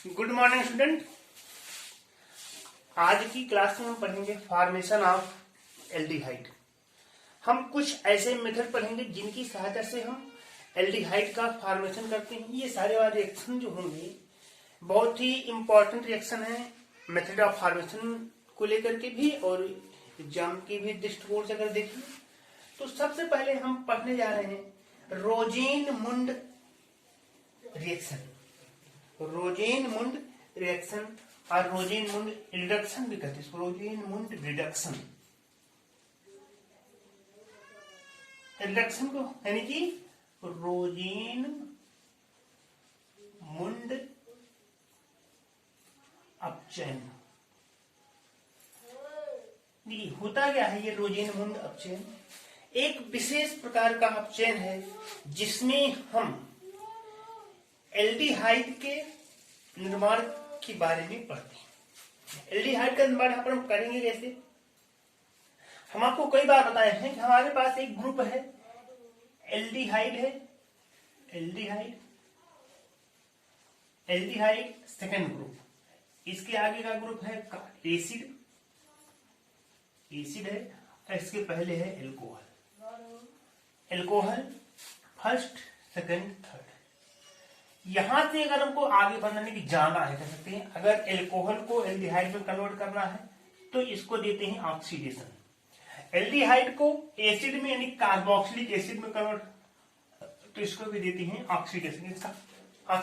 Good morning student. आज की class में हम पढ़ेंगे फॉर्मेशन ऑफ एल्डिहाइड। हम कुछ ऐसे मेथड पढ़ेंगे जिनकी सहायता से हम एल्डिहाइड का फॉर्मेशन करते हैं। ये सारे वाले रिएक्शन जो होंगे बहुत ही इंपॉर्टेंट रिएक्शन है मेथड ऑफ फॉर्मेशन को लेकर के भी और एग्जाम की भी दृष्टिकोण से अगर देखें तो सबसे पहले हम पढ़ने जा रहे हैं रोजेन-मुंड रिएक्शन। रोजेन-मुंड रिएक्शन और रोजेन-मुंड रिडक्शन भी कहते हैं। रोजेन-मुंड रिडक्शन रिडक्शन को यानी कि रोजेन-मुंड अपचयन। देखिए होता क्या है, ये रोजेन-मुंड अपचयन एक विशेष प्रकार का अपचयन है जिसमें हम एल्डिहाइड के निर्माण के बारे में पढ़ते हैं। एल्डिहाइड का निर्माण यहाँ पर हम करेंगे कैसे। हम आपको कई बार बताए हैं कि हमारे पास एक ग्रुप है एल्डिहाइड है, एल्डिहाइड सेकेंड ग्रुप, इसके आगे का ग्रुप है एसिड है और इसके पहले है एल्कोहल फर्स्ट सेकेंड थर्ड। यहां से अगर हमको आगे बढ़ने की जाना है कह सकते हैं, अगर एल्कोहल को एल्डिहाइड में कन्वर्ट करना है तो इसको देते हैं ऑक्सीडेशन। एल्डिहाइड को एसिड में यानी कार्बोक्सिलिक एसिड में कन्वर्ट तो इसको भी देते हैं ऑक्सीडेशन।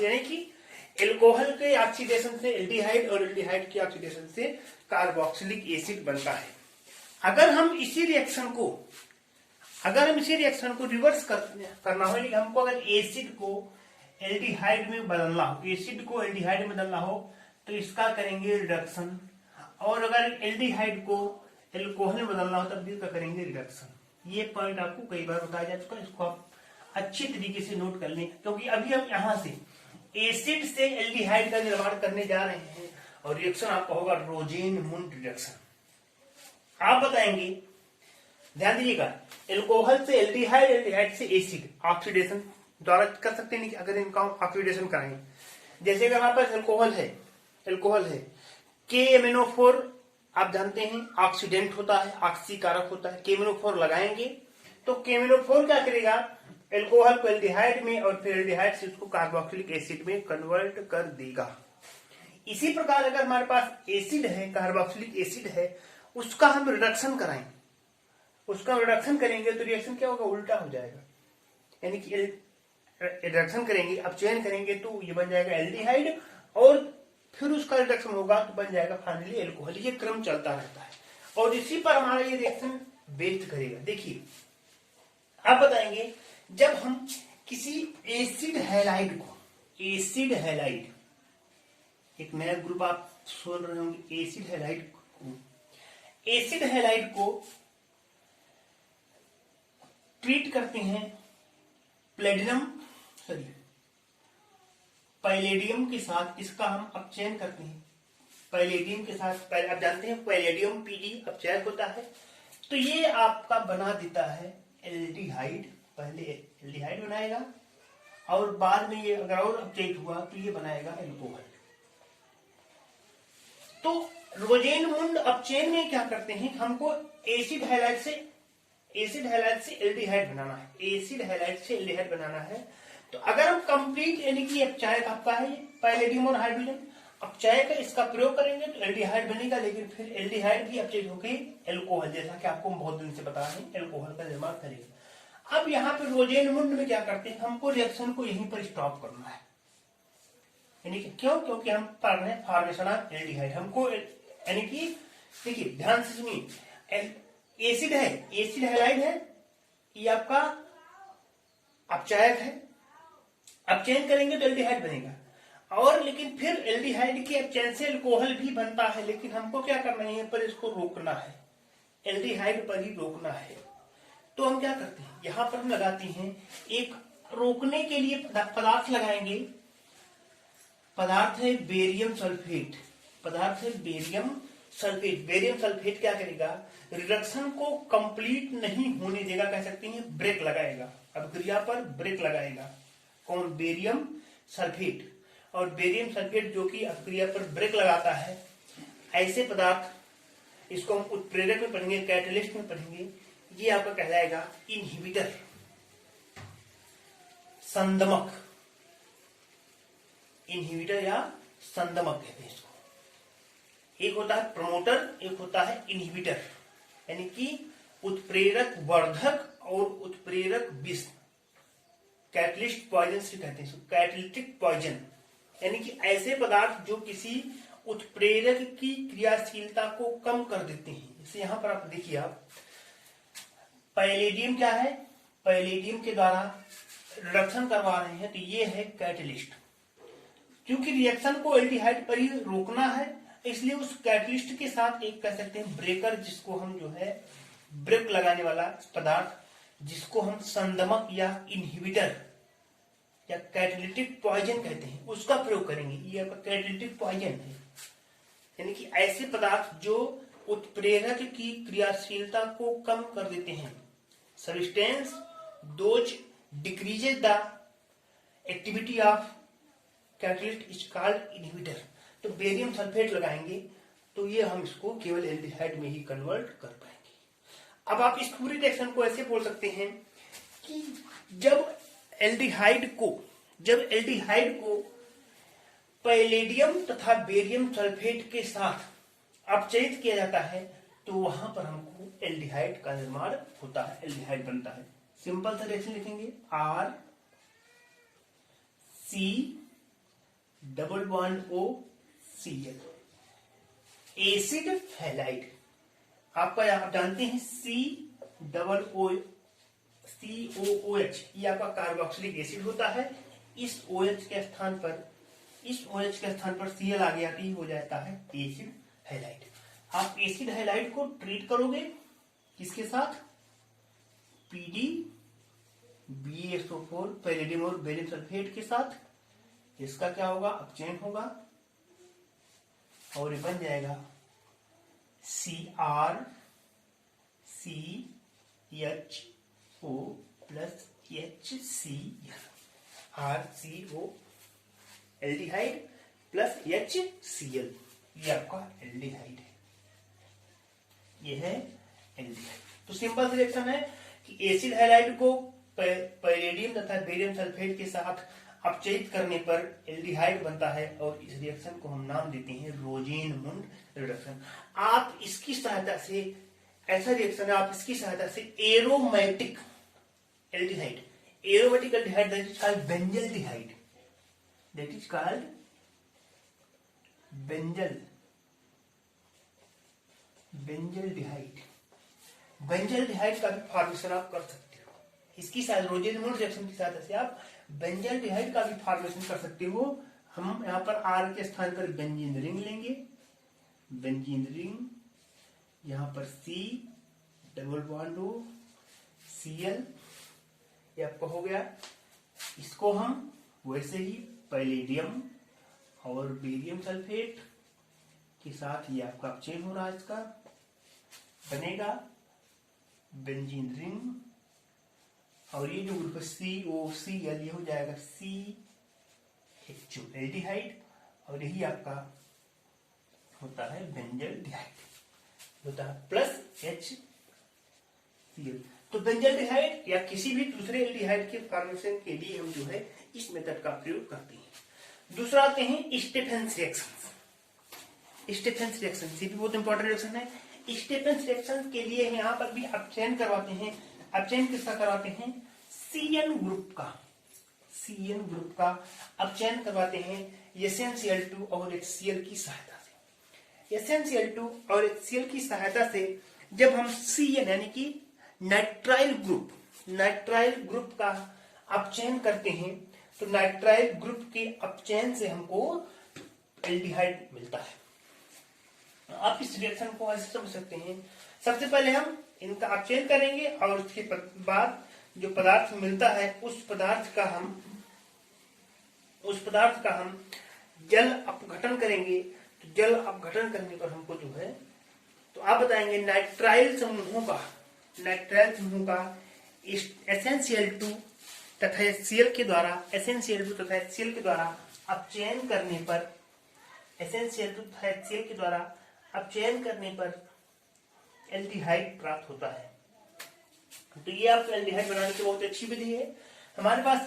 यानी कि एल्कोहल के ऑक्सीडेशन से एल्डिहाइड और एल्डिहाइड के ऑक्सीडेशन से कार्बोक्सिलिक एसिड बनता है। अगर हम इसी रिएक्शन को रिवर्स करना हो, यानी हमको अगर एसिड को एल्डिहाइड में बदलना हो, तो इसका करेंगे रिडक्शन, और अगर एल्डिहाइड को एल्कोहल में बदलना हो तब भी इसका करेंगे रिडक्शन। ये पॉइंट आपको कई बार बताया जा चुका है, इसको आप अच्छी तरीके से नोट कर लें, क्योंकि अभी हम यहां से एसिड से एल्डिहाइड का निर्माण करने जा रहे हैं और रिएक्शन आपका होगा रोजेन-मुंड रिडक्शन। आप बताएंगे, ध्यान दीजिएगा, एल्कोहल से एल्डिहाइड, एल्डिहाइड से एसिड ऑक्सीडेशन द्वारा कर सकते हैं। अगर इनका ऑक्सीडेशन कराएंगे, जैसे अगर हमारे पास एल्कोहल है KMnO4 आप जानते हैं ऑक्सीडेंट होता है, ऑक्सीकारक होता है। KMnO4 लगाएंगे तो KMnO4 क्या करेगा, एल्कोहल को एल्डिहाइड में और फिर एल्डिहाइड से उसको कार्बोक्सिलिक एसिड में कन्वर्ट कर देगा। इसी प्रकार अगर हमारे पास एसिड है, कार्बोक्सिलिक एसिड है, उसका हम रिडक्शन करेंगे तो रिएक्शन क्या होगा, उल्टा हो जाएगा। यानी कि रिडक्शन करेंगे, अपचयन करेंगे तो ये बन जाएगा एल्डिहाइड और फिर उसका रिडक्शन होगा तो बन जाएगा फाइनली एल्कोहल। ये क्रम चलता रहता है और इसी पर हमारा ये रिएक्शन बेस्ड करेगा। देखिए आप बताएंगे, जब हम किसी एसिड हैलाइड, एक नया ग्रुप आप सुन रहे होंगे, एसिड हैलाइड को ट्रीट करते हैं पैलेडियम के साथ, इसका हम अपचयन करते हैं पैलेडियम के साथ। पहले आप जानते हैं पैलेडियम Pg अपचयन होता है, तो ये आपका बना देता है एल्डिहाइड। पहले एल्डिहाइड बनाएगा और बाद में ये अगर और अपचयन हुआ तो ये बनाएगा एल्कोहल। तो रोजेन-मुंड अपचयन में क्या करते हैं, हमको एसिड हैलाइड से एल्डिहाइड बनाना है। तो अगर हम कंप्लीट यानी कि अपचयक आपका है पैलेडियम और हाइड्रोजन, अपचयक इसका प्रयोग करेंगे तो एल्डिहाइड बनेगा, लेकिन फिर एल्डिहाइड भी अपचयित होकर एल्कोहल, जैसा कि आपको बहुत दिन से बता रहे हैं, एल्कोहल का निर्माण करेगा। अब यहाँ पे रोजेन-मुंड में क्या करते हैं, हमको रिएक्शन को यहीं पर स्टॉप करना है। यानी कि क्यों, क्योंकि हम पढ़ रहे हैं फॉर्मेशन ऑफ एल्डिहाइड। हमको यानी कि देखिए ध्यान से सुनिए, एसिड हैलाइड है, ये आपका अपचयक है, अपचयन करेंगे तो एल्डिहाइड बनेगा, और लेकिन फिर एल्डिहाइड के अपचयन से एल्कोहल भी बनता है, लेकिन हमको क्या करना है, यहाँ पर इसको रोकना है, एल्डिहाइड पर ही रोकना है। तो हम क्या करते हैं, यहां पर हम लगाते हैं एक रोकने के लिए पदार्थ लगाएंगे। पदार्थ है बेरियम सल्फेट क्या करेगा, रिडक्शन को कंप्लीट नहीं होने देगा, कह सकते हैं ब्रेक लगाएगा, अभिक्रिया पर ब्रेक लगाएगा। कौन, बेरियम सल्फेट। और बेरियम सल्फेट जो कि अपक्रिया पर ब्रेक लगाता है, ऐसे पदार्थ इसको हम उत्प्रेरक में पढ़ेंगे, कैटलिस्ट में पढ़ेंगे। ये आपका कहलाएगा इनहिबिटर, संदमक। इनहिबिटर या संदमक कहते हैं इसको। एक होता है प्रमोटर, एक होता है इनहिबिटर, यानी कि उत्प्रेरक वर्धक और उत्प्रेरक विष। कैटलिस्ट पॉइजन से कहते हैं, कैटलिटिक पॉइजन, यानी कि ऐसे पदार्थ जो किसी उत्प्रेरक की क्रियाशीलता को कम कर देते हैं। जैसे यहां पर आप देखिए, आप पैलेडियम क्या है, पैलेडियम के द्वारा रिडक्शन करवा रहे हैं, तो ये है कैटलिस्ट। क्योंकि रिएक्शन को एल्डिहाइड पर ही रोकना है, इसलिए उस कैटलिस्ट के साथ एक कह सकते हैं ब्रेकर, जिसको हम जो है ब्रेक लगाने वाला पदार्थ, जिसको हम संदमक या इनहिबिटर या कैटलिटिक पॉइजन कहते हैं, उसका प्रयोग करेंगे। ये आपका कैटलिटिक पॉइजन है, यानी कि ऐसे पदार्थ जो उत्प्रेरक की क्रियाशीलता को कम कर देते हैं। Substance those decreases the activity of catalyst is called inhibitor. तो बेरियम सल्फेट लगाएंगे तो ये हम इसको केवल एल्डिहाइड में ही कन्वर्ट कर पाएंगे। अब आप इस पूरी रिएक्शन को ऐसे बोल सकते हैं कि जब एल्डिहाइड को पैलेडियम तथा बेरियम सल्फेट के साथ अपचयित किया जाता है, तो वहां पर हमको एल्डिहाइड का निर्माण होता है, एल्डिहाइड बनता है। सिंपल सा रिएक्शन लिखेंगे, R C double bond O C L, acid halide. आपका आप जानते हैं COOH, ये आपका कार्बोक्सिलिक एसिड होता है। इस OH के स्थान पर Cl आ गया, हो जाता है एसिड हैलाइड। आप एसिड हैलाइड को ट्रीट करोगे किसके साथ, PD BaSO4 पैलेडियम और बेरियम सल्फेट के साथ। इसका क्या होगा, अपचयन होगा और ये बन जाएगा CrCHO plus HCl, RCO aldehyde plus HCl, ये आपका एल्डिहाइड है, ये है एल्डिहाइड। तो सिंपल रिएक्शन है कि एसिड हैलाइड को पैलेडियम तथा बेरियम सल्फेट के साथ अपचयित करने पर एल्डिहाइड बनता है, और इस रिएक्शन को हम नाम देते हैं रोजेनमुंड रिडक्शन। आप इसकी सहायता से, ऐसा रिएक्शन है, आप इसकी सहायता से aromatic aldehyde, aromatic aldehyde that is called benzaldehyde, that is called benzaldehyde का भी फॉर्मेशन आप कर सकते हो। इसकी साथ रोजेनमुंड रिएक्शन की सहायता से आप बेंजल्डिहाइड का भी फॉर्मेशन कर सकते हो। हम यहाँ पर R के स्थान पर बेंजीन रिंग लेंगे, बेंजीन रिंग, यहाँ पर C double bond O Cl, ये आपका हो गया। इसको हम वैसे ही पैलेडियम और बेरियम सल्फेट के साथ, ये आपका अपचयन हो रहा है, इसका बनेगा बेंजीन रिंग, और ये जो ग्रुप COCl ये हो जाएगा CHO एल्डिहाइड, और यही आपका होता है बेंजल्डिहाइड, होता है प्लस HCl। तो बेंजल्डिहाइड या किसी भी दूसरे एल्डिहाइड के फॉर्मेशन के लिए हम जो है इस मेथड का प्रयोग करते हैं। दूसरा आते हैं स्टेफेंस रिएक्शन। स्टेफेंस रिएक्शन ये भी बहुत इंपॉर्टेंट रिएक्शन है। स्टेफेंस रिएक्शन के लिए यहाँ पर भी अपचयन करवाते हैं। अपचयन किसका करवाते हैं, CN ग्रुप का अपचयन करवाते हैं SnCl2 और HCl की सहायता से। SnCl2 और HCl की सहायता से जब हम CN यानी कि नाइट्राइल ग्रुप का अपचयन करते हैं, तो नाइट्राइल ग्रुप के अपचयन से हमको एल्डिहाइड मिलता है। आप इस रिएक्शन को ऐसे समझ सकते हैं, सबसे पहले हम इनका अपचयन करेंगे और उसके बाद जो पदार्थ मिलता है उस पदार्थ का हम जल अपघटन करेंगे। तो जल अपघटन करने पर हमको जो है, तो आप बताएंगे नाइट्राइल समूहों का SnCl2 तथा HCl के द्वारा अपचयन करने पर एसेंशियल टू HCl के द्वारा अपचयन करने पर एल्डिहाइड प्राप्त होता है। तो ये आपको एल्डिहाइड बनाने की बहुत अच्छी विधि है। हमारे पास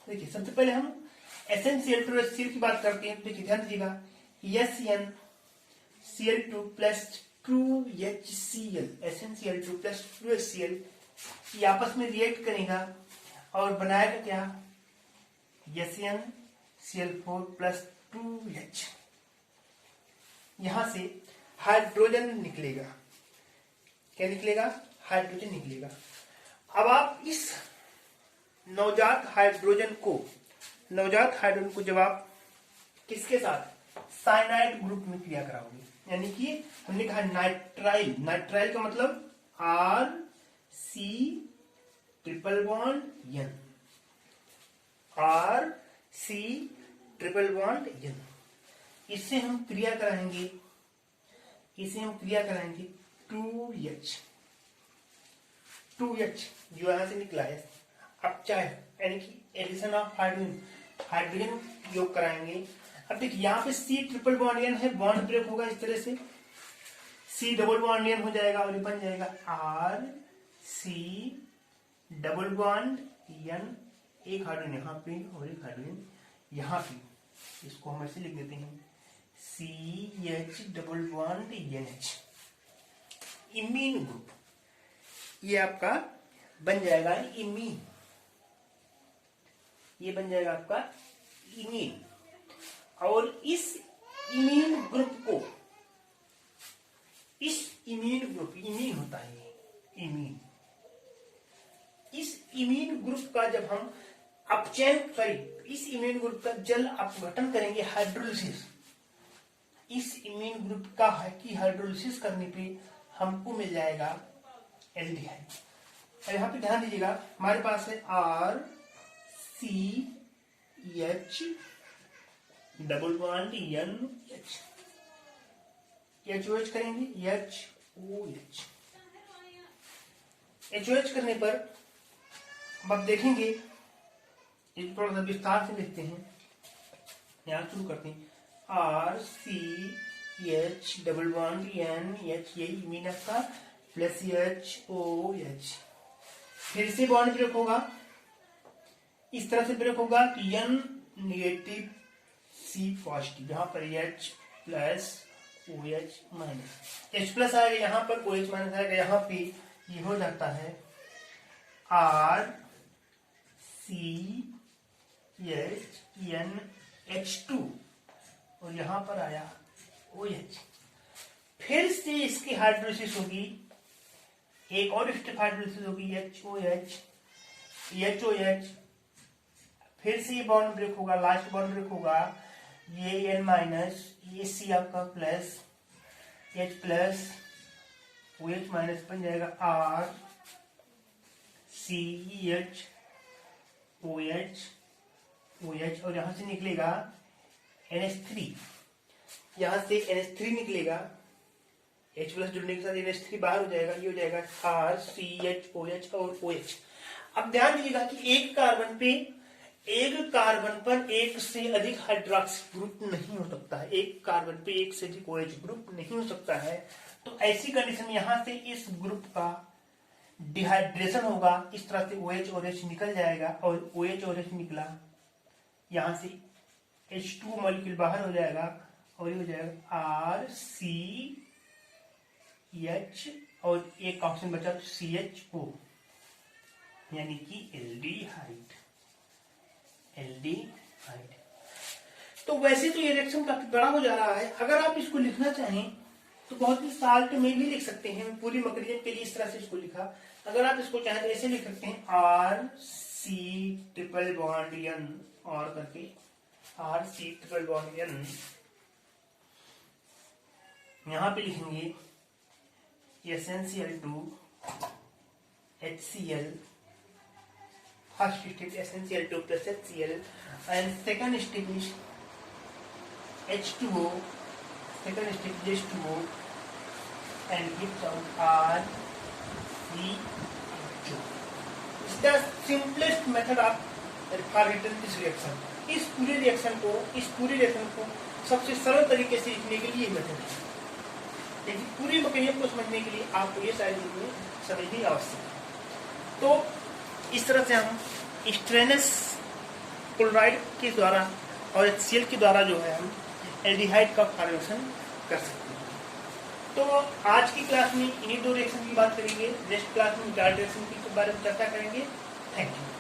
देखिए, सबसे पहले हम एसेंशियल टू HCl की बात करते हैं। देखिए ध्यान दीजिएगा, SnCl2 plus 2HCl, SnCl2 plus 2HCl ये आपस में रिएक्ट करेगा और बनाएगा क्या, SnCl4 प्लस 2H। यहां से हाइड्रोजन निकलेगा। क्या निकलेगा, हाइड्रोजन निकलेगा। अब आप इस नवजात हाइड्रोजन को जब आप किसके साथ, साइनाइड ग्रुप में क्रिया कराओगे, यानी कि हमने कहा नाइट्राइल, नाइट्राइल का मतलब RC triple bond N, RC triple bond N। इससे हम क्रिया कराएंगे 2H जो यहां से निकला है। अब चाहे यानी कि एडिशन ऑफ हाइड्रोजन योग कराएंगे। अब देखिए यहाँ पे C ट्रिपल बॉन्ड N है, बॉन्ड ब्रेक होगा इस तरह से, C डबल बॉन्ड N हो जाएगा और ये बन जाएगा RC डबल बॉन्ड N। एक हाइड्रोजन यहाँ पे और एक हाइड्रोजन यहाँ पे, इसको हम ऐसे लिख देते हैं CH double bond NH। Imine group ये आपका बन जाएगा इमीन, ये बन जाएगा आपका इमीन। और इस इमीन ग्रुप इमीन होता है इमीन। इस इमीन ग्रुप का जब हम अपचयन इस इमीन ग्रुप का जल अपघटन करेंगे, हाइड्रोलिसिस, इस इमीन ग्रुप का हाइड्रोलिसिस करने पे हमको मिल जाएगा एल्डिहाइड। और यहाँ पे ध्यान दीजिएगा, हमारे पास है RCH double bond NH, HOH करेंगे HOH। HOH करने पर अब आप देखेंगे, एक थोड़ा सा विस्तार से लिखते हैं, यहाँ शुरू करते हैं RCH डबल बॉन्ड NH, ये इमीन आपका प्लस HOH। फिर से बॉन्ड ब्रेक होगा, इस तरह से ब्रेक होगा कि N नेगेटिव C पॉजिटिव, यहाँ पर H plus OH minus, H plus आएगा यहाँ पर, OH माइनस आएगा यहाँ पे, ये हो जाता है RCHNH2 और यहाँ पर आया OH। फिर से इसकी हाइड्रोलिसिस होगी, एक और स्टेप हाइड्रोलिसिस होगी HOH, फिर से ये बॉन्ड ब्रेक होगा, लास्ट बॉन्ड ब्रेक होगा, ये N माइनस, ये C आपका plus, H plus OH minus बन जाएगा RCHOH और यहां से निकलेगा NH3, यहां से NH3 निकलेगा, H प्लस जुड़ने के साथ NH3 बाहर हो जाएगा, ये हो जाएगा RCHOH और OH। अब ध्यान दीजिएगा कि एक कार्बन पर एक से अधिक हाइड्रोक्सी ग्रुप नहीं हो सकता है, एक कार्बन पे एक से अधिक OH ग्रुप नहीं हो सकता है। तो ऐसी कंडीशन में यहां से इस ग्रुप का डिहाइड्रेशन होगा, इस तरह से OH और H निकल जाएगा और OH और H निकला, यहां से H2 मॉलिक्यूल बाहर हो जाएगा और ये हो जाएगा RCH और एक ऑप्शन बचा CHO, यानी कि एल्डिहाइड। तो वैसे तो ये रिएक्शन काफी बड़ा हो जा रहा है, अगर आप इसको लिखना चाहें तो बहुत ही साल्ट में भी लिख सकते हैं। पूरी मैकेनिज्म के लिए इस तरह से इसको लिखा, अगर आप इसको चाहें तो ऐसे लिख सकते हैं RC ट्रिपल बॉन्ड N और करके RC ट्रिपल बॉन्ड N, यहां पे लिखेंगे SnCl2 HCl, first step SnCl2 plus HCl and second step is H2O, second step is H2O and gives out RCHO. It's the simplest method of for written this reaction. इस पूरे reaction को सबसे सरल तरीके से लिखने के लिए मेथड है, लेकिन पूरे मैकेनिज्म को समझने के लिए आपको ये सारी चीजें समझनी आवश्यक है। तो इस तरह से हम स्ट्रेनस क्लोराइड के द्वारा और HCl के द्वारा जो है हम एल्डिहाइड का फॉर्मेशन कर सकते हैं। तो आज की क्लास में इन्हीं दो रिएक्शन की बात करेंगे, नेक्स्ट क्लास में डार्क रिएक्शन के बारे में चर्चा करेंगे। Thank you.